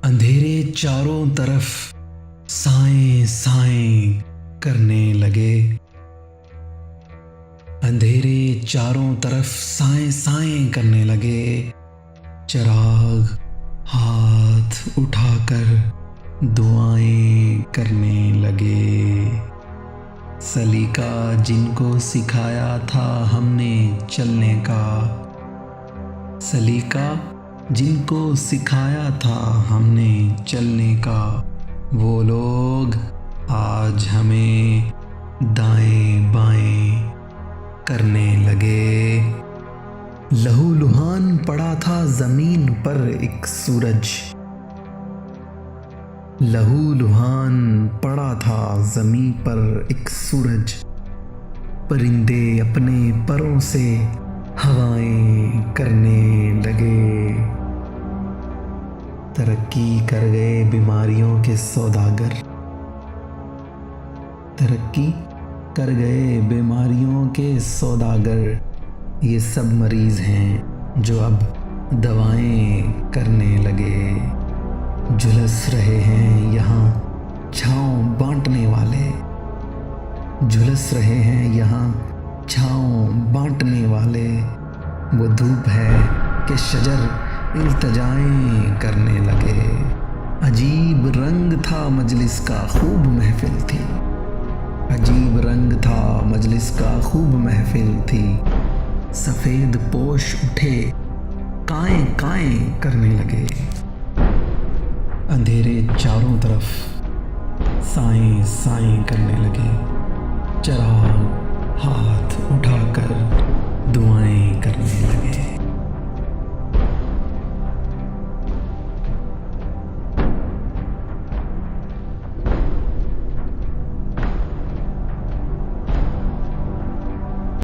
अंधेरे चारों तरफ साएं साएं करने लगे। अंधेरे चारों तरफ साएं साएं करने लगे। चिराग हाथ उठाकर दुआएं करने लगे। सलीका जिनको सिखाया था हमने चलने का, सलीका जिनको सिखाया था हमने चलने का, वो लोग आज हमें दाएं बाएं करने लगे। लहूलुहान पड़ा था जमीन पर एक सूरज, लहूलुहान पड़ा था जमीन पर एक सूरज। परिंदे अपने परों से हवाएं करने लगे। तरक्की कर गए बीमारियों के सौदागर, तरक्की कर गए बीमारियों के सौदागर। ये सब मरीज हैं जो अब दवाएं करने लगे। झुलस रहे हैं यहाँ छाँव बांटने वाले, झुलस रहे हैं यहाँ छाँव बांटने वाले। वो धूप है कि शजर इल्तिजाएं करने लगे। अजीब रंग था मजलिस का खूब महफिल थी, अजीब रंग था मजलिस का खूब महफिल थी। सफ़ेद पोश उठे काएं काएं करने लगे। अंधेरे चारों तरफ साएं साएं करने लगे। चिराग हाथ उठाकर दुआएं